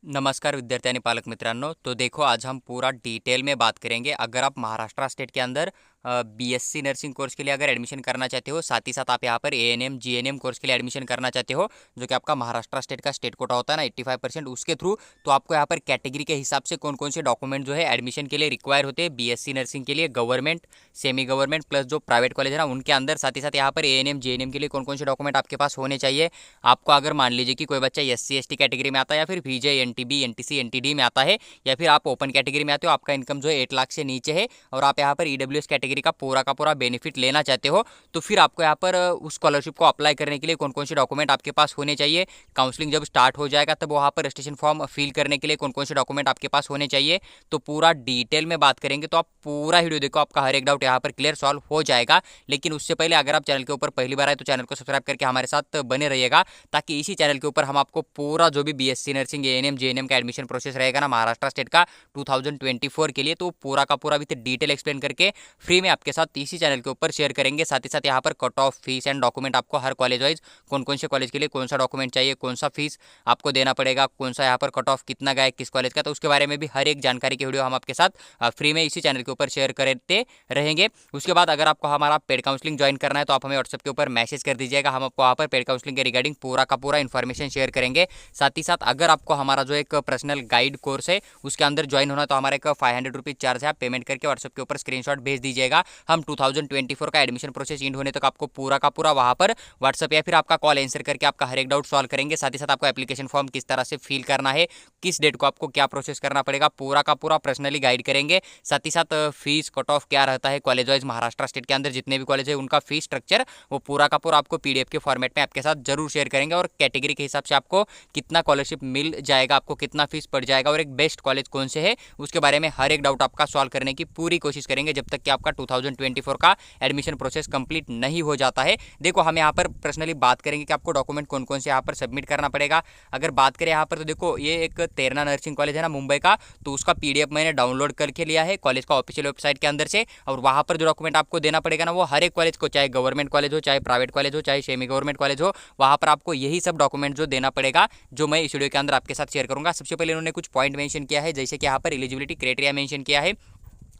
नमस्कार विद्यार्थी आणि पालक मित्रांनो। तो देखो आज हम पूरा डिटेल में बात करेंगे। अगर आप महाराष्ट्र स्टेट के अंदर बीएससी नर्सिंग कोर्स के लिए अगर एडमिशन करना चाहते हो, साथ ही साथ आप यहाँ पर एएनएम जीएनएम कोर्स के लिए एडमिशन करना चाहते हो, जो कि आपका महाराष्ट्र स्टेट का स्टेट कोटा होता है ना 85%, उसके थ्रू। तो आपको यहाँ पर कैटेगरी के हिसाब से कौन कौन से डॉक्यूमेंट जो है एडमिशन के लिए रिक्वायर होते हैं बीएससी नर्सिंग के लिए, गवर्नमेंट, सेमी गवर्नमेंट प्लस जो प्राइवेट कॉलेज है ना उनके अंदर, साथ ही साथ यहाँ पर एएनएम जीएनएम के लिए कौन कौन से डॉक्यूमेंट आपके पास होने चाहिए। आपको अगर मान लीजिए कि कोई बच्चा एससी एसटी कैटेगरी में आता है, या फिर बीजे एनटीबी एनटीसी एनटीडी में आता है, या फिर आप ओपन कैटेगरी में आते हो, आपका इनकम जो है 8 लाख से नीचे है और आप यहाँ पर ईडब्ल्यूएस कैटेगरी का पूरा बेनिफिट लेना चाहते हो, तो फिर आपको यहाँ पर उस स्कॉलरशिप को अप्लाई करने के लिए कौन कौन से डॉक्यूमेंट आपके पास होने चाहिए। काउंसलिंग जब स्टार्ट हो जाएगा तब वहाँ पर रजिस्ट्रेशन फॉर्म फिल करने के लिए कौन कौन से डॉक्यूमेंट आपके पास होने चाहिए, तो पूरा डिटेल में बात करेंगे। तो आप पूरा वीडियो देखो, आपका हर एक डाउट यहाँ पर क्लियर सॉल्व हो जाएगा। लेकिन उससे पहले अगर आप चैनल के ऊपर पहली बार आए तो चैनल को सब्सक्राइब करके हमारे साथ बने रहिएगा, ताकि इसी चैनल के ऊपर हम आपको पूरा जो भी बीएससी नर्सिंग एएनएम जेएनएम का एडमिशन प्रोसेस रहेगा ना महाराष्ट्र स्टेट का 2024 के लिए, तो पूरा का पूरा विद डिटेल एक्सप्लेन करके फ्री में आपके साथ इसी चैनल के ऊपर शेयर करेंगे। साथ ही साथ यहाँ पर cut off fees and document आपको हर कॉलेज वाइज कौन कौन से कॉलेज के लिए कौन सा डॉक्यूमेंट चाहिए, कौन सा फीस आपको देना पड़ेगा, कौन सा यहाँ पर कट ऑफ कितना गया किस कॉलेज का, तो उसके बारे में भी हर एक जानकारी की वीडियो हम आपके साथ फ्री में इसी चैनल के ऊपर शेयर करते रहेंगे। उसके बाद अगर आपको हमारा पेड काउंसलिंग ज्वाइन करना है तो आप हमें व्हाट्सएप के ऊपर मैसेज कर दीजिएगा, हम आपको वहाँ पर पेड काउंसलिंग के रिगार्डिंग पूरा का पूरा इन्फॉर्मेशन शेयर करेंगे। साथ ही साथ अगर आपको हमारा जो एक पर्सनल गाइड कोर्स है उसके अंदर ज्वाइन होना है तो हमारा एक 500 रुपीज़ चार्ज है, आप पेमेंट करके व्हाट्सएप के ऊपर स्क्रीनशॉट भेज दीजिएगा। हम 2024 का एडमिशन प्रोसेस इंड होने तक आपको पूरा का पूरा वहाँ पर व्हाट्सएप या फिर आपका कॉल आंसर करके आपका हर एक डाउट सॉल्व करेंगे। साथ ही साथ आपको एप्लीकेशन फॉर्म किस तरह से फिल करना है, किस डेट को आपको क्या प्रोसेस करना पड़ेगा, पूरा का पूरा पर्सनली गाइड करेंगे। साथ ही साथ फीस कट ऑफ क्या रहता है कॉलेज वाइज महाराष्ट्र स्टेट के अंदर जितने भी कॉलेज है उनका फीस स्ट्रक्चर वो पूरा का पूरा आपको पीडीएफ के फॉर्मेट में आपके साथ जरूर शेयर करेंगे, और कैटेगरी के हिसाब से आपको कितना स्कॉलरशिप मिल जाएगा, आपको कितना फीस पड़ जाएगा, और एक बेस्ट कॉलेज कौन से है उसके बारे में हर एक डाउट आपका सॉल्व करने की पूरी कोशिश करेंगे जब तक कि आपका 2024 का एडमिशन प्रोसेस कंप्लीट नहीं हो जाता है। देखो हम यहाँ पर पर्सनली बात करेंगे कि आपको डॉक्यूमेंट कौन कौन से यहाँ पर सबमिट करना पड़ेगा। अगर बात करें यहाँ पर तो देखो ये एक तेरना नर्सिंग कॉलेज है ना मुंबई का, तो उसका पीडीएफ मैंने डाउनलोड करके लिया है कॉलेज का ऑफिशियल वेबसाइट के अंदर से, और वहाँ पर जो डॉक्यूमेंट आपको देना पड़ेगा ना वो हर एक कॉलेज को, चाहे गवर्नमेंट कॉलेज हो, चाहे प्राइवेट कॉलेज हो, चाहे सेमी गवर्नमेंट कॉलेज हो, वहाँ पर आपको यही सब डॉक्यूमेंट जो देना पड़ेगा जो मैं इस वीडियो के अंदर आपके साथ शेयर करूँगा। सबसे पहले इन्होंने कुछ पॉइंट मेंशन किया है, जैसे कि यहाँ पर एलिजिबिलिटी क्राइटेरिया मेंशन किया है।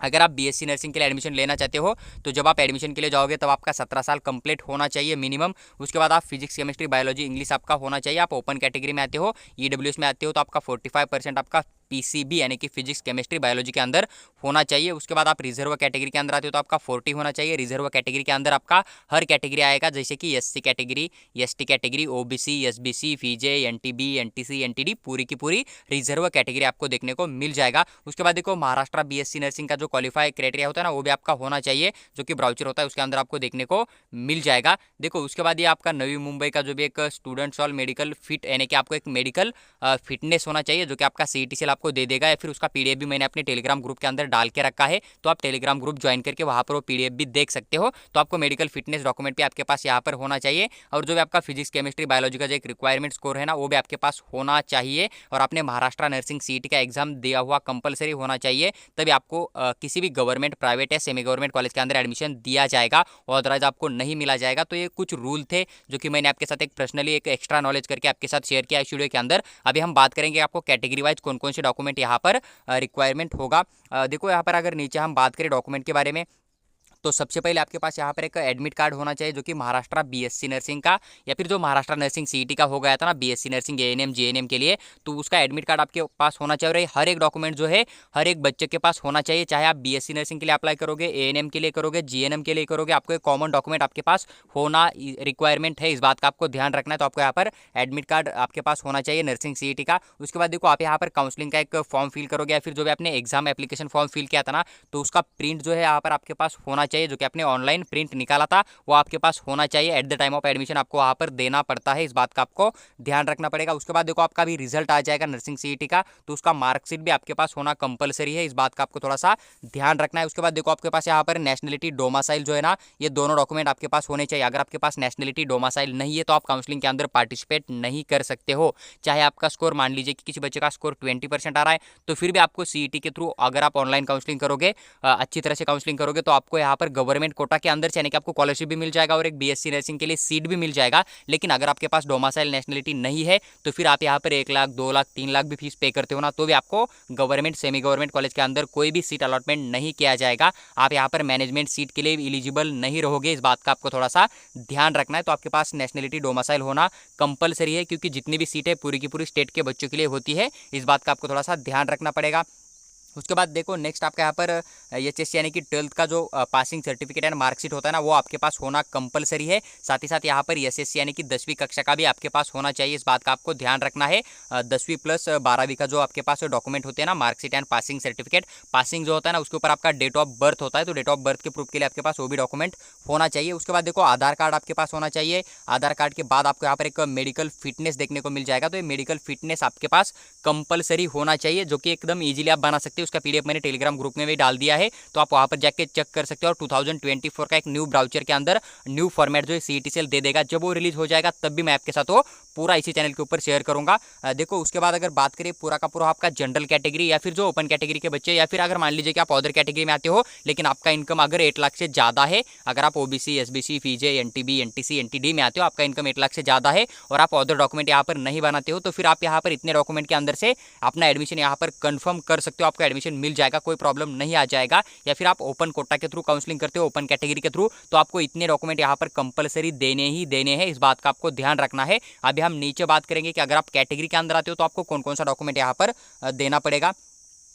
अगर आप बीएससी नर्सिंग के लिए एडमिशन लेना चाहते हो तो जब आप एडमिशन के लिए जाओगे तब आपका 17 साल कंप्लीट होना चाहिए मिनिमम। उसके बाद आप फिजिक्स केमिस्ट्री बायोलॉजी इंग्लिश आपका होना चाहिए। आप ओपन कैटेगरी में आते हो, ईडब्ल्यूएस में आते हो, तो आपका 45% आपका पीसीबी यानी कि फिजिक्स केमिस्ट्री बायोलॉजी के अंदर होना चाहिए। उसके बाद आप रिजर्व कैटेगरी के अंदर आते हो तो आपका 40 होना चाहिए। रिजर्व कैटेगरी के अंदर आपका हर कैटेगरी आएगा, जैसे कि SC category, ST category, OBC, SBC, VJ, NTB, NTC, NTD, पूरी की पूरी रिजर्व कैटेगरी आपको देखने को मिल जाएगा। उसके बाद देखो महाराष्ट्र बीएससी नर्सिंग का जो क्वालिफाई क्राइटेरिया होता है ना वो भी आपका होना चाहिए, जो कि ब्राउचर होता है उसके अंदर आपको देखने को मिल जाएगा। देखो उसके बाद ये आपका नवी मुंबई का जो भी एक स्टूडेंट्स ऑल मेडिकल फिट यानी कि आपको एक मेडिकल फिटनेस होना चाहिए, जो कि आपका सीईटी आपको दे देगा, या फिर उसका पीडीएफ भी मैंने अपने टेलीग्राम ग्रुप के अंदर डाल के रखा है, तो आप टेलीग्राम ग्रुप ज्वाइन करके वहाँ पर वो पीडीएफ भी देख सकते हो। तो आपको मेडिकल फिटनेस डॉक्यूमेंट भी आपके पास यहाँ पर होना चाहिए, और जो भी आपका फिजिक्स केमिस्ट्री बायोलॉजी का जो एक रिक्वायरमेंट स्कोर है ना वो भी आपके पास होना चाहिए, और आपने महाराष्ट्र नर्सिंग सीईटी का एग्जाम दिया हुआ कंपलसरी होना चाहिए, तभी आपको किसी भी गवर्नमेंट प्राइवेट या सेमी गवर्नमेंट कॉलेज के अंदर एडमिशन दिया जाएगा, और अदरवाइज आपको नहीं मिला जाएगा। तो ये कुछ रूल थे जो कि मैंने आपके साथ एक पर्सनली एक एक्स्ट्रा नॉलेज करके आपके साथ शेयर किया इस वीडियो के अंदर। अभी हम बात करेंगे आपको कैटेगरी वाइज कौन कौन से डॉक्यूमेंट यहाँ पर रिक्वायरमेंट होगा। देखो यहाँ पर अगर नीचे हम बात करें डॉक्यूमेंट के बारे में, तो सबसे पहले आपके पास यहाँ पर एक एडमिट कार्ड होना चाहिए, जो कि महाराष्ट्र बीएससी नर्सिंग का या फिर जो महाराष्ट्र नर्सिंग सीईटी का हो गया था ना बीएससी नर्सिंग एएनएम जीएनएम के लिए, तो उसका एडमिट कार्ड आपके पास होना चाहिए। और हर एक डॉक्यूमेंट जो है हर एक बच्चे के पास होना चाहिए, चाहे आप बीएससी नर्सिंग के लिए अप्लाई करोगे, एएनएम के लिए करोगे, जीएनएम के लिए करोगे, आपको एक कॉमन डॉक्यूमेंट आपके पास होना रिक्वायरमेंट है, इस बात का आपको ध्यान रखना है। तो आपको यहाँ पर एडमिट कार्ड आपके पास होना चाहिए नर्सिंग सीईटी का। उसके बाद देखो आप यहाँ पर काउंसलिंग का एक फॉर्म फिल करोगे, या फिर जो भी आपने एग्जाम एप्लीकेशन फॉर्म फिल किया था ना, तो उसका प्रिंट जो है यहाँ पर आपके पास होना चाहिए, जो कि आपने ऑनलाइन प्रिंट निकाला था वो आपके पास होना चाहिए। At the time of admission आपको वहां पर देना पड़ता है, इस बात का आपको ध्यान रखना पड़ेगा। उसके बाद देखो आपका भी रिजल्ट आ जाएगा नर्सिंग सीईटी का, तो उसका मार्कशीट भी आपके पास होना कंपलसरी है, इस बात का आपको थोड़ा सा ध्यान रखना है। उसके बाद देखो आपके पास यहाँ पर नेशनलिटी डोमासाइल जो है ना, ये दोनों डॉक्यूमेंट आपके पास होने चाहिए। अगर आपके पास नेशनलिटी डोमासाइल नहीं है तो आप काउंसलिंग के अंदर पार्टिसिपेट नहीं कर सकते हो। चाहे आपका स्कोर मान लीजिए कि किसी बच्चे का स्कोर 20% आ रहा है, तो फिर भी आपको सीईटी के थ्रू अगर आप ऑनलाइन काउंसलिंग करोगे, अच्छी तरह से काउंसलिंग करोगे, तो आपको यहाँ पर गवर्नमेंट कोटा के अंदर से यानी कि आपको स्कॉलरशिप भी मिल जाएगा और एक बीएससी नर्सिंग के लिए सीट भी मिल जाएगा। लेकिन अगर आपके पास डोमिसाइल नेशनलिटी नहीं है तो फिर आप यहाँ पर 1 लाख 2 लाख 3 लाख भी फीस पे करते हो ना, तो भी आपको गवर्नमेंट सेमी गवर्नमेंट कॉलेज के अंदर कोई भी सीट अलॉटमेंट नहीं किया जाएगा। आप यहाँ पर मैनेजमेंट सीट के लिए एलिजिबल नहीं रहोगे, इस बात का आपको थोड़ा सा ध्यान रखना है। तो आपके पास नेशनलिटी डोमिसाइल होना कंपलसरी है, क्योंकि जितनी भी सीटें पूरी की पूरी स्टेट के बच्चों के लिए होती है, इस बात का आपको थोड़ा सा ध्यान रखना पड़ेगा। उसके बाद देखो नेक्स्ट आपका यहाँ पर एचएससी यानी कि 12th का जो पासिंग सर्टिफिकेट एंड मार्कशीट होता है ना, वो आपके पास होना कंपलसरी है। साथ ही साथ यहाँ पर एसएससी यानी कि 10वीं कक्षा का भी आपके पास होना चाहिए, इस बात का आपको ध्यान रखना है। 10वीं प्लस 12वीं का जो आपके पास डॉक्यूमेंट होते हैं ना, marksheet and passing certificate, passing जो होता है ना उसके ऊपर आपका डेट ऑफ बर्थ होता है, तो डेट ऑफ बर्थ के प्रूफ के लिए आपके पास वो भी डॉक्यूमेंट होना चाहिए। उसके बाद देखो आधार कार्ड आपके पास होना चाहिए। आधार कार्ड के बाद आपको यहाँ पर एक मेडिकल फिटनेस देखने को मिल जाएगा, तो ये मेडिकल फिटनेस आपके पास कंपलसरी होना चाहिए, जो कि एकदम ईजिली आप बना सकते हो। उसका पीडीएफ मैंने टेलीग्राम ग्रुप में भी डाल दिया है, तो आप वहां पर जाके चेक कर सकते हो। और 2024 का एक न्यू ब्राउचर के अंदर न्यू फॉर्मेट जो सीईटीसीएल दे देगा, जब वो रिलीज हो जाएगा तब भी मैं आपके साथ वो पूरा इसी चैनल के ऊपर शेयर करूंगा। देखो उसके बाद अगर बात करें पूरा का पूरा आपका जनरल कैटेगरी या फिर जो ओपन कैटेगरी के बच्चे, या फिर अगर मान लीजिए कि आप अदर कैटेगरी में आते हो लेकिन आपका इनकम अगर 8 लाख से ज़्यादा है, अगर आप OBC SBC VJ NTB NTC NTD में आते हो, आपका इनकम 8 लाख से ज़्यादा है और आप अदर डॉक्यूमेंट यहाँ पर नहीं बनाते हो, तो फिर आप यहाँ पर इतने डॉक्यूमेंट के अंदर से अपना एडमिशन यहाँ पर कंफर्म कर सकते हो। आपका एडमिशन मिल जाएगा, कोई प्रॉब्लम नहीं आ जाएगा। या फिर आप ओपन कोटा के थ्रू काउंसलिंग करते हो, ओपन कैटेगरी के थ्रू, तो आपको इतने डॉक्यूमेंट यहाँ पर कंपलसरी देने ही देने हैं, इस बात का आपको ध्यान रखना है। अभी हम नीचे बात करेंगे कि अगर आप कैटेगरी के अंदर आते हो तो आपको कौन कौन सा डॉक्यूमेंट यहाँ पर देना पड़ेगा।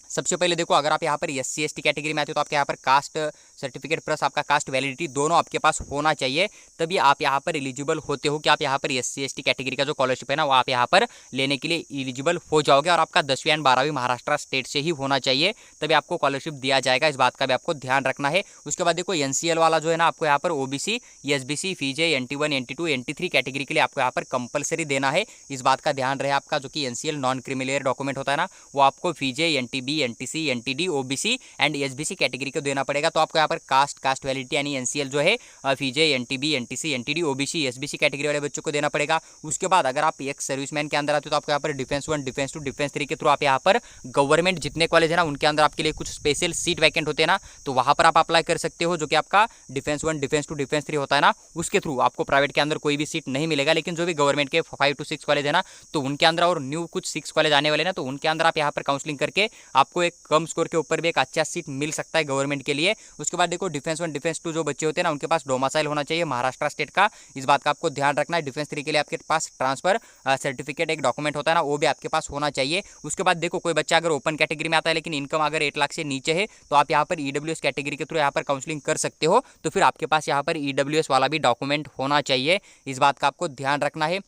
सबसे पहले देखो अगर आप यहाँ पर एससी एसटी कैटेगरी में आते हो तो आपके यहाँ पर कास्ट सर्टिफिकेट प्लस आपका कास्ट वैलिडिटी दोनों आपके पास होना चाहिए, तभी आप यहाँ पर एलिजिबल होते हो कि आप यहाँ पर एससी एसटी कैटेगरी का जो स्कॉलरशिप है ना वो आप यहाँ पर लेने के लिए एलिजिबल हो जाओगे। और आपका 10वीं एंड 12वीं महाराष्ट्र स्टेट से ही होना चाहिए, तभी आपको स्कॉलरशिप दिया जाएगा, इस बात का भी आपको ध्यान रखना है। उसके बाद देखो एनसीएल वाला जो है ना, आपको यहाँ पर OBC SBC फीजे NT1 NT2 NT3 category के लिए आपको यहाँ पर कंपलसरी देना है, इस बात का ध्यान रहे आपका। जो कि एनसीएल नॉन क्रिमिलियर डॉक्यूमेंट होता है ना, वो आपको VJ NTB NTC NTD OBC and SBC category को देना पड़ेगा। तो आपको यहाँ पर कास्ट वैलिडिटी यानी एनसीएल जो है VJ NTB NTC NTD OBC SBC category वाले बच्चों को देना पड़ेगा। उसके बाद अगर आप एक सर्विसमैन के अंदर आते हो तो आपको यहाँ पर डिफेंस 1 डिफेंस 2 डिफेंस 3 के थ्रू आप यहाँ पर गवर्नमेंट जितने कॉलेज है ना उनके अंदर आपके लिए कुछ स्पेशल सीट वैकेंट होते हैं ना, तो वहाँ पर आप अप्लाई कर सकते हो। जो कि आपका डिफेंस 1 डिफेंस 2 डिफेंस 3 होता है ना, उसके थ्रू आपको प्राइवेट के अंदर कोई भी सीट नहीं मिलेगा। लेकिन जो भी गवर्नमेंट के 5 to 6 कॉलेज है ना, तो उनके अंदर और न्यू कुछ 6 कॉलेज आने वाले ना, तो उनके अंदर आप यहाँ पर काउंसलिंग करके आपको एक कम स्कोर के ऊपर भी एक अच्छा सीट मिल सकता है गवर्नमेंट के लिए। उसके बाद देखो डिफेंस 1 डिफेंस 2 जो बच्चे होते हैं ना, उनके पास डोमिसाइल होना चाहिए महाराष्ट्र स्टेट का, इस बात का आपको ध्यान रखना है। डिफेंस 3 के लिए आपके पास ट्रांसफर सर्टिफिकेट एक डॉक्यूमेंट होता है ना, वो भी आपके पास होना चाहिए। उसके बाद देखो कोई बच्चा अगर ओपन कैटेगरी में आता है लेकिन इनकम अगर 8 लाख से नीचे है, तो आप यहाँ पर ईडब्ल्यूएस कैटेगरी के थ्रू यहाँ पर काउंसलिंग कर सकते हो, तो फिर आपके पास यहाँ पर ईडब्ल्यूएस वाला भी डॉक्यूमेंट होना चाहिए, इस बात का आपको ध्यान रखना है।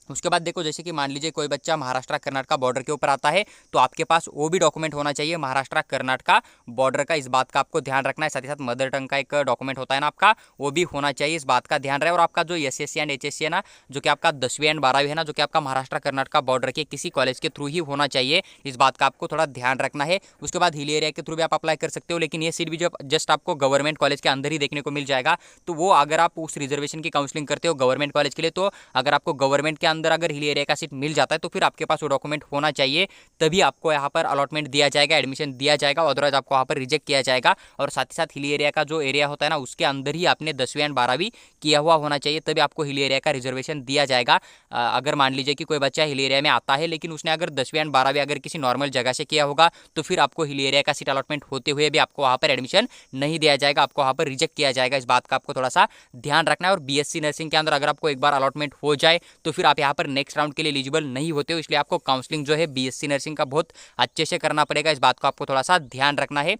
उसके बाद देखो जैसे कि मान लीजिए कोई बच्चा महाराष्ट्र कर्नाटक बॉर्डर के ऊपर आता है, तो आपके पास वो भी डॉक्यूमेंट होना चाहिए महाराष्ट्र कर्नाटक बॉर्डर का, इस बात का आपको ध्यान रखना है। साथ ही साथ मदर टंग का एक डॉक्यूमेंट होता है ना आपका, वो भी होना चाहिए, इस बात का ध्यान रहे। और आपका जो एसएससी एंड एचएससी है ना, जो कि आपका 10वीं एंड 12वीं है ना, जो कि आपका महाराष्ट्र कर्नाटक बॉर्डर के किसी कॉलेज के थ्रू ही होना चाहिए, इस बात का आपको थोड़ा ध्यान रखना है। उसके बाद हिल एरिया के थ्रू भी आप अप्लाई कर सकते हो, लेकिन ये सीट भी जो जस्ट आपको गवर्नमेंट कॉलेज के अंदर ही देखने को मिल जाएगा। तो वो अगर आप उस रिजर्वेशन की काउंसलिंग करते हो गवर्नमेंट कॉलेज के लिए, तो अगर आपको गवर्नमेंट के अंदर अगर हिल एरिया का सीट मिल जाता है तो फिर आपके पास वो डॉक्यूमेंट होना चाहिए, तभी आपको यहाँ पर अलॉटमेंट दिया जाएगा, एडमिशन दिया जाएगा, अदरवाइज आपको वहाँ पर रिजेक्ट किया जाएगा। और साथ ही साथ हिल एरिया का जो एरिया होता है ना, उसके अंदर ही आपने 10वीं एंड 12वीं किया हुआ होना चाहिए, तभी आपको हिल एरिया का रिजर्वेशन दिया जाएगा। अगर मान लीजिए कि कोई बच्चा हिल एरिया में आता है लेकिन उसने अगर 10वीं एंड 12वीं अगर किसी नॉर्मल जगह से किया होगा, तो फिर आपको हिल एरिया का सीट अलॉटमेंट होते हुए भी आपको वहाँ पर एडमिशन नहीं दिया जाएगा, आपको वहाँ पर रिजेक्ट किया जाएगा, इस बात का आपको थोड़ा सा ध्यान रखना है। और बीएससी नर्सिंग के अंदर अगर आपको एक बार अलॉटमेंट हो जाए तो फिर आप यहाँ पर नेक्स्ट राउंड के लिए एलिजिबल नहीं होते हो, इसलिए आपको काउंसलिंग जो है बीएससी नर्सिंग का बहुत अच्छे से करना पड़ेगा, इस बात को आपको थोड़ा सा ध्यान रखना है।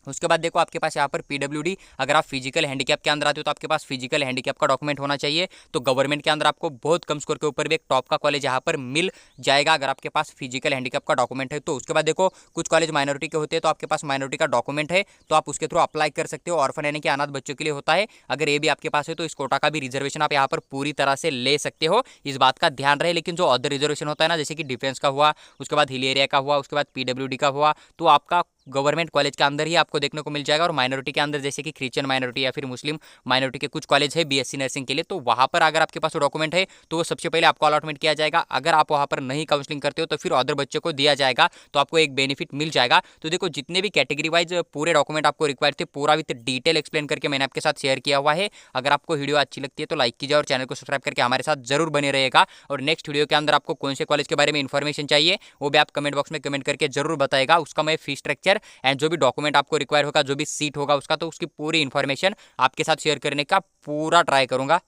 उसके बाद देखो आपके पास यहाँ पर पीडब्ल्यूडी, अगर आप फिजिकल हैंडीकैप के अंदर आते हो तो आपके पास फिजिकल हैंडीकैप का डॉक्यूमेंट होना चाहिए। तो गवर्नमेंट के अंदर आपको बहुत कम स्कोर के ऊपर भी एक टॉप का कॉलेज यहाँ पर मिल जाएगा अगर आपके पास फिजिकल हैंडीकैप का डॉक्यूमेंट है तो। उसके बाद देखो कुछ कॉलेज माइनॉरिटी के होते हैं, तो आपके पास माइनॉरिटी का डॉक्यूमेंट है तो आप उसके थ्रू अप्लाई कर सकते हो। ऑर्फन यानी कि अनाथ बच्चों के लिए होता है, अगर ये भी आपके पास है तो इस कोटा का भी रिजर्वेशन आप यहाँ पर पूरी तरह से ले सकते हो, इस बात का ध्यान रहे। लेकिन जो अदर रिजर्वेशन होता है ना, जैसे कि डिफेंस का हुआ, उसके बाद हिल एरिया का हुआ, उसके बाद पीडब्ल्यूडी का हुआ, तो आपका गवर्नमेंट कॉलेज के अंदर ही आपको देखने को मिल जाएगा। और माइनॉरिटी के अंदर जैसे कि क्रिश्चियन माइनॉरिटी या फिर मुस्लिम माइनॉरिटी के कुछ कॉलेज है बीएससी नर्सिंग के लिए, तो वहाँ पर अगर आपके पास डॉक्यूमेंट है तो वो सबसे पहले आपको अलॉटमेंट किया जाएगा। अगर आप वहाँ पर नहीं काउंसलिंग करते हो तो फिर अदर बच्चों को दिया जाएगा, तो आपको एक बेनिफिट मिल जाएगा। तो देखो जितने भी कैटेगरी वाइज पूरे डॉक्यूमेंट आपको रिक्वायर्ड थे पूरा विद डिटेल एक्सप्लेन करके मैंने आपके साथ शेयर किया हुआ है। अगर आपको वीडियो अच्छी लगती है तो लाइक कीजिए और चैनल को सब्सक्राइब करके हमारे साथ जरूर बने रहेगा। और नेक्स्ट वीडियो के अंदर आपको कौन से कॉलेज के बारे में इन्फॉर्मेशन चाहिए वो भी आप कमेंट बॉक्स में कमेंट करके जरूर बताएगा। उसका मैं फी स्ट्रक्चर एंड जो भी डॉक्यूमेंट आपको रिक्वायर होगा, जो भी सीट होगा उसका, तो उसकी पूरी इन्फॉर्मेशन आपके साथ शेयर करने का पूरा ट्राई करूंगा।